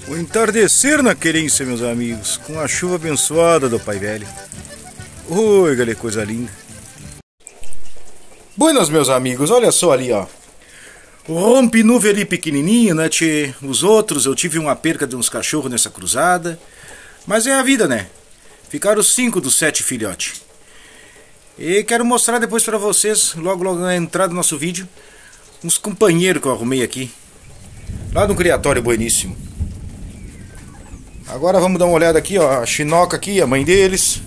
O entardecer na querência, meus amigos, com a chuva abençoada do Pai Velho. Oi, galera, coisa linda. Buenas, meus amigos, olha só ali, ó. O rompe-nuvem ali pequenininho, né, tchê? Os outros, eu tive uma perca de uns cachorros nessa cruzada. Mas é a vida, né? Ficaram 5 dos 7 filhotes. E quero mostrar depois pra vocês, logo na entrada do nosso vídeo, uns companheiros que eu arrumei aqui. Lá no criatório bueníssimo. Agora vamos dar uma olhada aqui, ó. A Chinoca aqui, a mãe deles.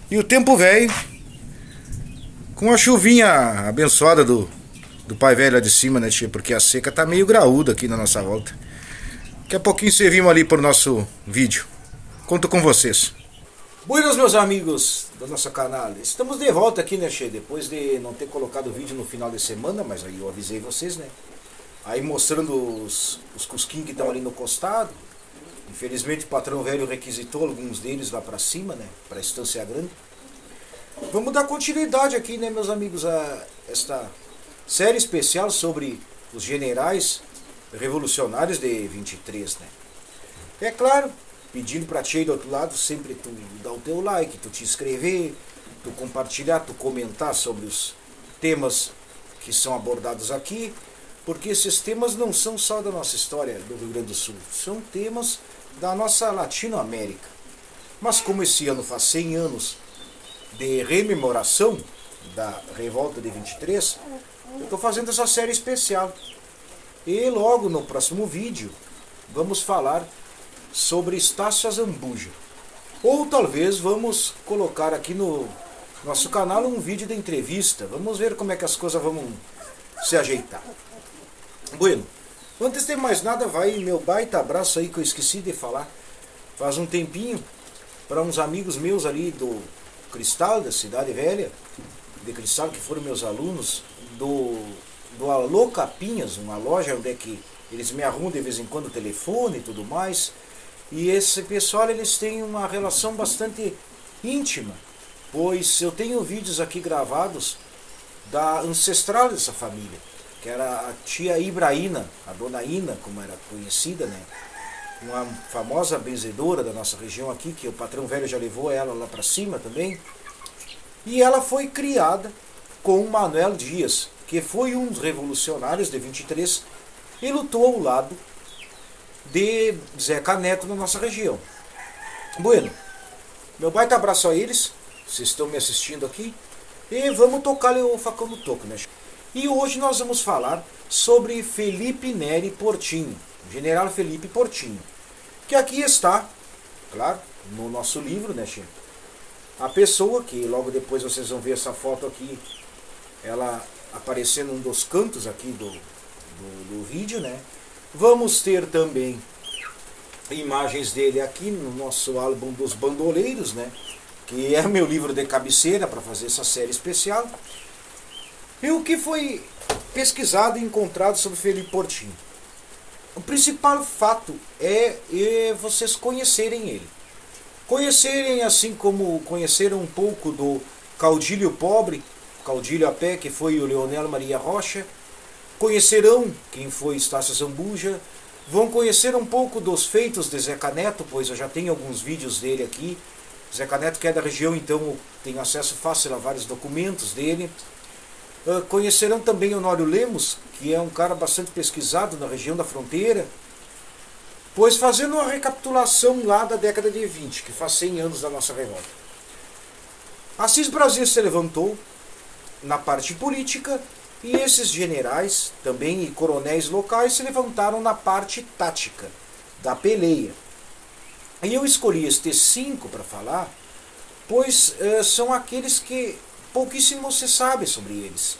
E o tempo velho, com a chuvinha abençoada do Pai Velho lá de cima, né, tia? Porque a seca tá meio graúda aqui na nossa volta. Daqui a pouquinho servimos ali pro nosso vídeo. Conto com vocês. Buenas, meus amigos do nosso canal. Estamos de volta aqui, né, che? Depois de não ter colocado o vídeo no final de semana, mas aí eu avisei vocês, né? Aí mostrando os cusquinhos que estão ali no costado. Infelizmente o patrão velho requisitou alguns deles lá pra cima, né? Pra Estância Grande. Vamos dar continuidade aqui, né, meus amigos, a esta série especial sobre os generais revolucionários de 23, né? É claro, pedindo pra ti aí do outro lado, sempre tu dar o teu like, tu te inscrever, tu compartilhar, tu comentar sobre os temas que são abordados aqui, porque esses temas não são só da nossa história do Rio Grande do Sul, são temas da nossa Latinoamérica. Mas como esse ano faz 100 anos de rememoração da Revolta de 23, eu estou fazendo essa série especial. E logo no próximo vídeo vamos falar sobre Estácio Azambuja. Ou talvez vamos colocar aqui no nosso canal um vídeo de entrevista. Vamos ver como é que as coisas vão se ajeitar. Bueno, antes de mais nada, vai meu baita abraço aí que eu esqueci de falar. Faz um tempinho para uns amigos meus ali do Cristal, da Cidade Velha, de Cristal, que foram meus alunos, do Alô Capinhas, uma loja onde é que eles me arrumam de vez em quando o telefone e tudo mais. E esse pessoal, eles têm uma relação bastante íntima, pois eu tenho vídeos aqui gravados da ancestral dessa família, que era a tia Ibraína, a dona Ina, como era conhecida, né? Uma famosa benzedora da nossa região aqui, que o patrão velho já levou ela lá para cima também. E ela foi criada com o Manuel Dias, que foi um dos revolucionários de 23 e lutou ao lado de Zeca Neto na nossa região. Bueno, meu baita abraço a eles, vocês estão me assistindo aqui, e vamos tocar o facão no toco, né? E hoje nós vamos falar sobre Felipe Neri Portinho, General Felipe Portinho, que aqui está, claro, no nosso livro, né, Chico? A pessoa que logo depois vocês vão ver essa foto aqui, ela aparecendo num dos cantos aqui do vídeo, né? Vamos ter também imagens dele aqui no nosso álbum dos bandoleiros, né? Que é meu livro de cabeceira para fazer essa série especial. E o que foi pesquisado e encontrado sobre Felipe Portinho? O principal fato é vocês conhecerem ele. Conhecerem assim como conheceram um pouco do caudilho pobre, caudilho a pé, que foi o Leonel Maria Rocha. Conhecerão quem foi Estácio Azambuja, vão conhecer um pouco dos feitos de Zeca Neto, pois eu já tenho alguns vídeos dele aqui. Zeca Neto, que é da região, então tem acesso fácil a vários documentos dele. Conhecerão também Honório Lemos, que é um cara bastante pesquisado na região da fronteira, pois fazendo uma recapitulação lá da década de 20, que faz 100 anos da nossa revolta. Assis Brasil se levantou na parte política, e esses generais, também e coronéis locais, se levantaram na parte tática, da peleia. E eu escolhi estes 5 para falar, pois são aqueles que pouquíssimo se sabe sobre eles,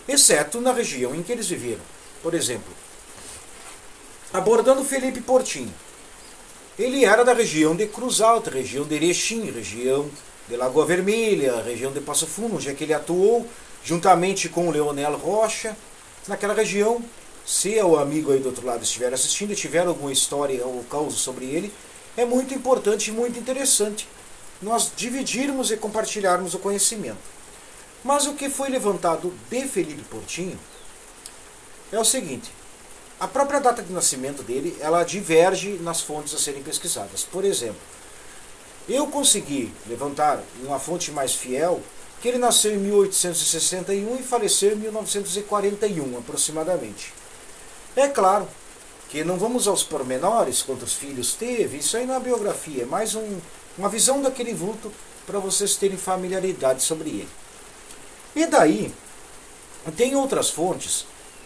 exceto na região em que eles viveram. Por exemplo, abordando Felipe Portinho, ele era da região de Cruz Alta, região de Erechim, região de Lagoa Vermelha, região de Passo Fundo, onde é que ele atuou, juntamente com o Leonel Rocha, naquela região. Se o amigo aí do outro lado estiver assistindo e tiver alguma história ou causa sobre ele, é muito importante e muito interessante nós dividirmos e compartilharmos o conhecimento. Mas o que foi levantado de Felipe Portinho é o seguinte: a própria data de nascimento dele, ela diverge nas fontes a serem pesquisadas. Por exemplo, eu consegui levantar uma fonte mais fiel, que ele nasceu em 1861 e faleceu em 1941, aproximadamente. É claro que não vamos aos pormenores, quantos filhos teve, isso aí não é biografia, é mais uma visão daquele vulto para vocês terem familiaridade sobre ele. E daí, tem outras fontes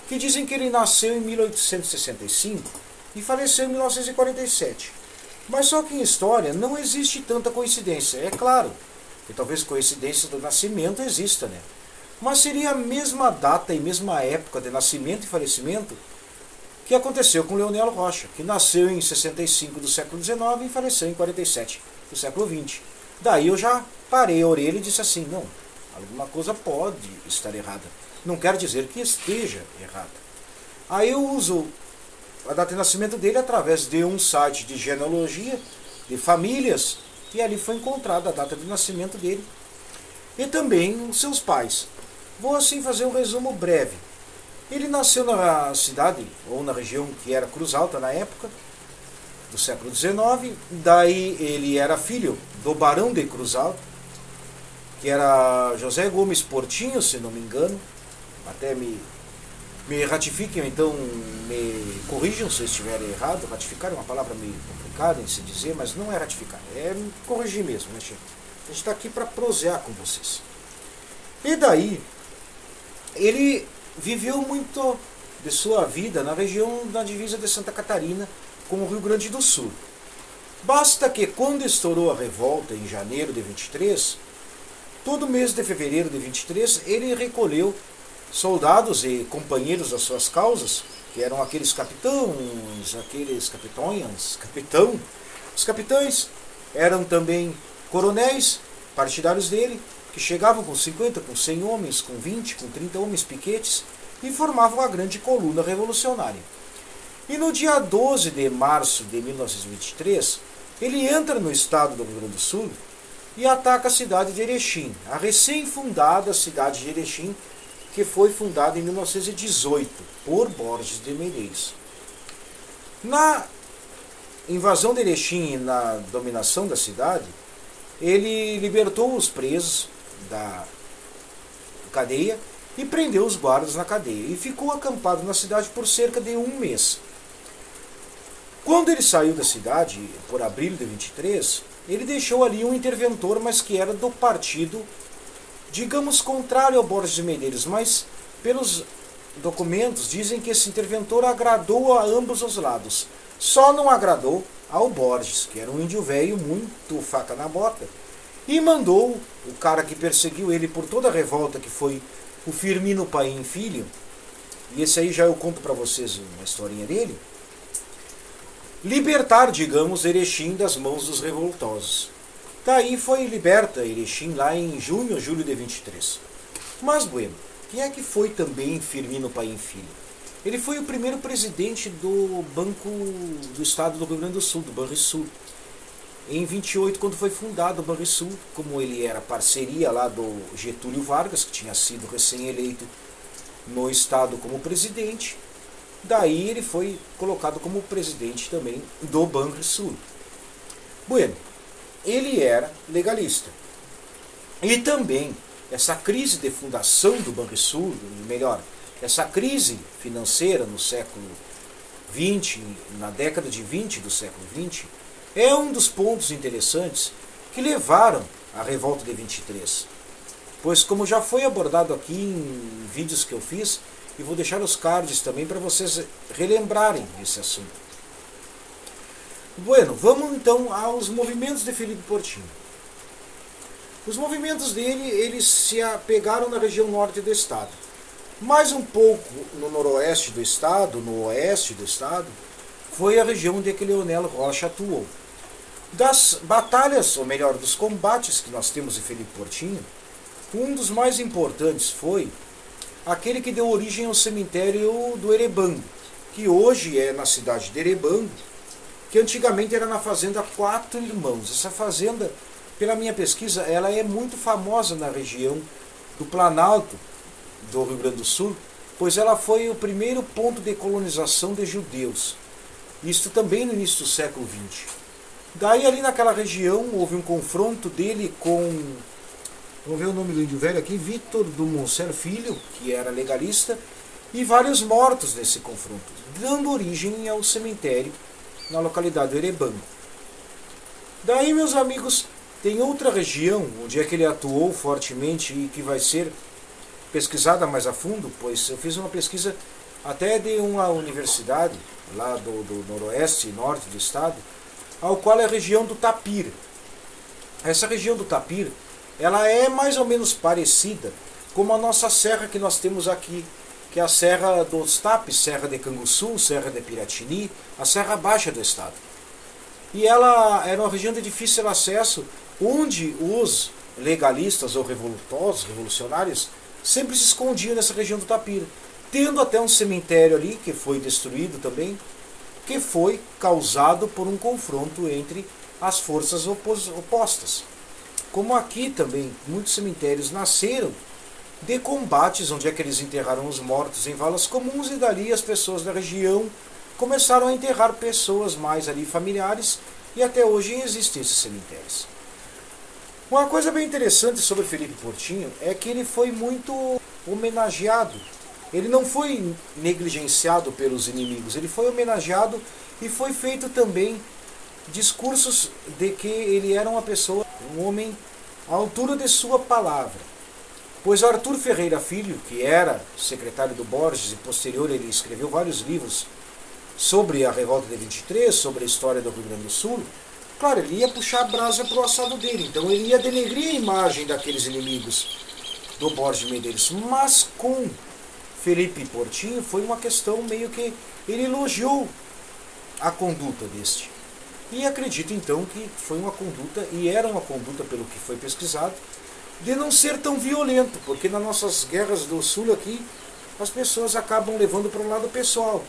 que dizem que ele nasceu em 1865 e faleceu em 1947. Mas só que em história não existe tanta coincidência. É claro que talvez coincidência do nascimento exista, né? Mas seria a mesma data e mesma época de nascimento e falecimento que aconteceu com Leonel Rocha, que nasceu em 65 do século XIX e faleceu em 47 do século XX. Daí eu já parei a orelha e disse assim, não, alguma coisa pode estar errada. Não quer dizer que esteja errada. Aí eu uso a data de nascimento dele através de um site de genealogia, de famílias, e ali foi encontrada a data de nascimento dele. E também os seus pais. Vou assim fazer um resumo breve. Ele nasceu na cidade, ou na região que era Cruz Alta na época, do século XIX. Daí ele era filho do Barão de Cruz Alta, que era José Gomes Portinho, se não me engano. Até me ratifiquem, ou então me corrijam se eu estiver errado. Ratificar é uma palavra meio complicada em se dizer, mas não é ratificar, é corrigir mesmo, né, Chico? A gente está aqui para prosear com vocês. E daí, ele viveu muito de sua vida na região da divisa de Santa Catarina com o Rio Grande do Sul. Basta que quando estourou a revolta em janeiro de 23, todo mês de fevereiro de 23, ele recolheu soldados e companheiros das suas causas, que eram aqueles capitães, aqueles capitão. Os capitães eram também coronéis partidários dele, que chegavam com 50, com 100 homens, com 20, com 30 homens piquetes, e formavam a grande coluna revolucionária. E no dia 12 de março de 1923, ele entra no estado do Rio Grande do Sul e ataca a cidade de Erechim, a recém-fundada cidade de Erechim, que foi fundada em 1918 por Borges de Medeiros. Na invasão de Erechim e na dominação da cidade, ele libertou os presos da cadeia e prendeu os guardas na cadeia e ficou acampado na cidade por cerca de um mês. Quando ele saiu da cidade, por abril de 23, ele deixou ali um interventor, mas que era do partido, digamos, contrário ao Borges de Medeiros, mas pelos documentos dizem que esse interventor agradou a ambos os lados. Só não agradou ao Borges, que era um índio velho muito faca na bota, e mandou o cara que perseguiu ele por toda a revolta, que foi o Firmino Paim Filho, e esse aí já eu conto para vocês uma historinha dele, libertar, digamos, Erechim das mãos dos revoltosos. Daí foi liberta Erechim lá em junho ou julho de 23. Mas, bueno, quem é que foi também Firmino Paim Filho? Ele foi o primeiro presidente do Banco do Estado do Rio Grande do Sul, do Banrisul. Em 28, quando foi fundado o Banrisul, como ele era parceria lá do Getúlio Vargas, que tinha sido recém-eleito no Estado como presidente, daí ele foi colocado como presidente também do Banrisul. Bueno, ele era legalista. E também, essa crise de fundação do Banrisul, melhor, essa crise financeira no século XX, na década de 20 do século XX, é um dos pontos interessantes que levaram à revolta de 23. Pois, como já foi abordado aqui em vídeos que eu fiz, e vou deixar os cards também para vocês relembrarem esse assunto. Bueno, vamos então aos movimentos de Felipe Portinho. Os movimentos dele, eles se apegaram na região norte do estado. Mais um pouco no noroeste do estado, no oeste do estado, foi a região onde que Leonel Rocha atuou. Das batalhas, ou melhor, dos combates que nós temos em Felipe Portinho, um dos mais importantes foi aquele que deu origem ao cemitério do Erebango, que hoje é na cidade de Erebango, que antigamente era na fazenda Quatro Irmãos. Essa fazenda, pela minha pesquisa, ela é muito famosa na região do Planalto do Rio Grande do Sul, pois ela foi o primeiro ponto de colonização de judeus. Isto também no início do século XX. Daí ali naquela região houve um confronto dele com, vamos ver o nome do índio velho aqui, Vitor do Moncel Filho, que era legalista, e vários mortos nesse confronto, dando origem ao cemitério na localidade do Erebango. Daí, meus amigos, tem outra região onde é que ele atuou fortemente e que vai ser pesquisada mais a fundo, pois eu fiz uma pesquisa até de uma universidade lá do noroeste e norte do estado, ao qual é a região do Tapir. Essa região do Tapir, ela é mais ou menos parecida com a nossa serra que nós temos aqui, que é a Serra dos Tapes, Serra de Canguçu, Serra de Piratini, a Serra Baixa do estado. E ela era uma região de difícil acesso, onde os legalistas ou revolucionários, sempre se escondiam nessa região do Tapir, tendo até um cemitério ali, que foi destruído também, que foi causado por um confronto entre as forças opostas. Como aqui também, muitos cemitérios nasceram de combates, onde é que eles enterraram os mortos em valas comuns, e dali as pessoas da região começaram a enterrar pessoas mais ali familiares, e até hoje existem esses cemitérios. Uma coisa bem interessante sobre Felipe Portinho é que ele foi muito homenageado. Ele não foi negligenciado pelos inimigos, ele foi homenageado e foi feito também discursos de que ele era uma pessoa, um homem à altura de sua palavra. Pois Arthur Ferreira Filho, que era secretário do Borges e posterior ele escreveu vários livros sobre a Revolta de 23, sobre a história do Rio Grande do Sul, claro, ele ia puxar a brasa para o assado dele, então ele ia denegrir a imagem daqueles inimigos do Borges Medeiros, mas com Felipe Portinho foi uma questão meio que ele elogiou a conduta deste. E acredito então que foi uma conduta, e era uma conduta pelo que foi pesquisado, de não ser tão violento, porque nas nossas guerras do sul aqui, as pessoas acabam levando para um lado pessoal,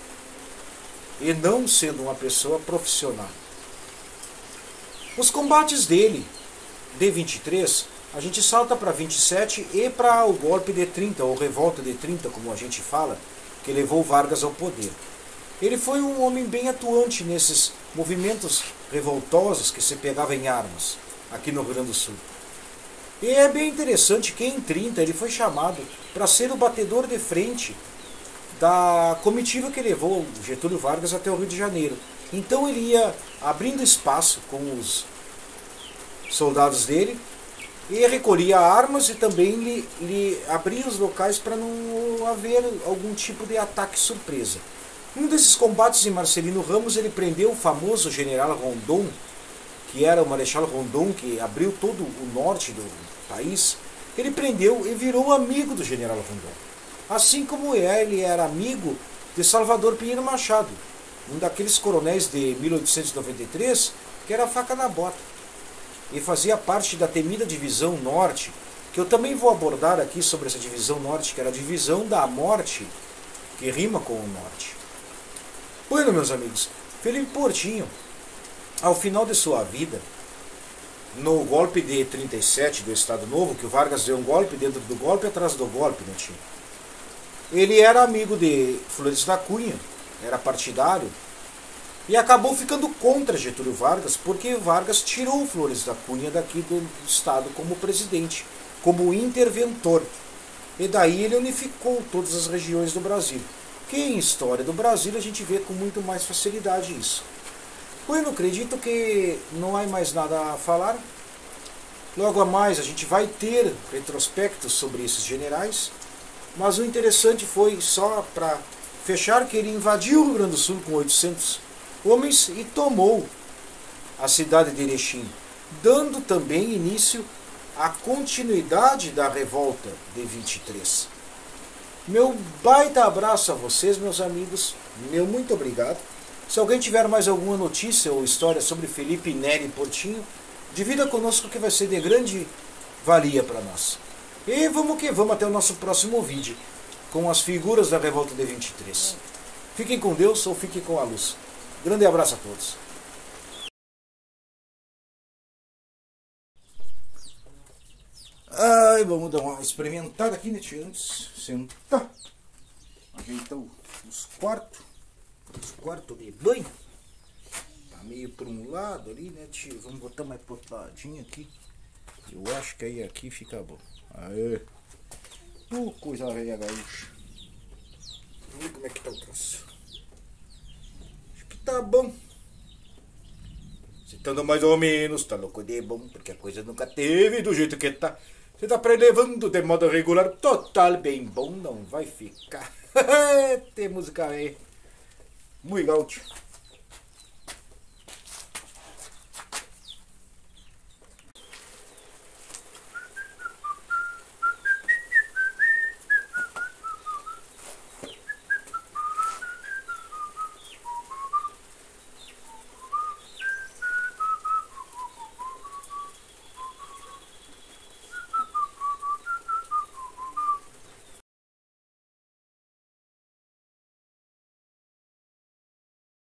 e não sendo uma pessoa profissional. Os combates dele, de 23, a gente salta para 27 e para o golpe de 30, ou revolta de 30, como a gente fala, que levou Vargas ao poder. Ele foi um homem bem atuante nesses movimentos revoltosos que se pegava em armas, aqui no Rio Grande do Sul. E é bem interessante que em 30 ele foi chamado para ser o batedor de frente da comitiva que levou Getúlio Vargas até o Rio de Janeiro. Então ele ia abrindo espaço com os soldados dele e recolhia armas e também lhe abria os locais para não haver algum tipo de ataque surpresa. Num desses combates em Marcelino Ramos ele prendeu o famoso general Rondon, que era o Marechal Rondon, que abriu todo o norte do país. Ele prendeu e virou amigo do general Rondon. Assim como ele era amigo de Salvador Pinheiro Machado, um daqueles coronéis de 1893 que era a faca na bota. E fazia parte da temida Divisão Norte, que eu também vou abordar aqui sobre essa Divisão Norte, que era a Divisão da Morte, que rima com o Norte. Bueno, meus amigos, Felipe Portinho, ao final de sua vida, no golpe de 37 do Estado Novo, que o Vargas deu um golpe dentro do golpe atrás do golpe, né, tio? Ele era amigo de Flores da Cunha, era partidário, e acabou ficando contra Getúlio Vargas, porque Vargas tirou Flores da Cunha daqui do Estado como presidente, como interventor. E daí ele unificou todas as regiões do Brasil. Que em história do Brasil a gente vê com muito mais facilidade isso. Bueno, acredito que não há mais nada a falar. Logo a mais a gente vai ter retrospectos sobre esses generais. Mas o interessante foi, só para fechar, que ele invadiu o Rio Grande do Sul com 800 homens e tomou a cidade de Erechim, dando também início à continuidade da revolta de 23. Meu baita abraço a vocês, meus amigos, meu muito obrigado. Se alguém tiver mais alguma notícia ou história sobre Felipe Neri Portinho, divida conosco que vai ser de grande valia para nós. E vamos que vamos até o nosso próximo vídeo, com as figuras da revolta de 23. Fiquem com Deus ou fiquem com a luz. Grande abraço a todos. Ai, vamos dar uma experimentada aqui, né, tio? Antes, sentar. Ajeitar os quartos. Os quartos de banho. Tá meio por um lado ali, né, tio? Vamos botar mais pro ladinho aqui. Eu acho que aí aqui fica bom. Aê. Coisa velha gaúcha. Vamos ver como é que tá o troço. Acho que tá bom. Se tá mais ou menos, tá louco de bom, porque a coisa nunca teve do jeito que tá. Você tá prelevando de modo regular, total bem bom, não vai ficar. Tem música aí. Muito gaúcho.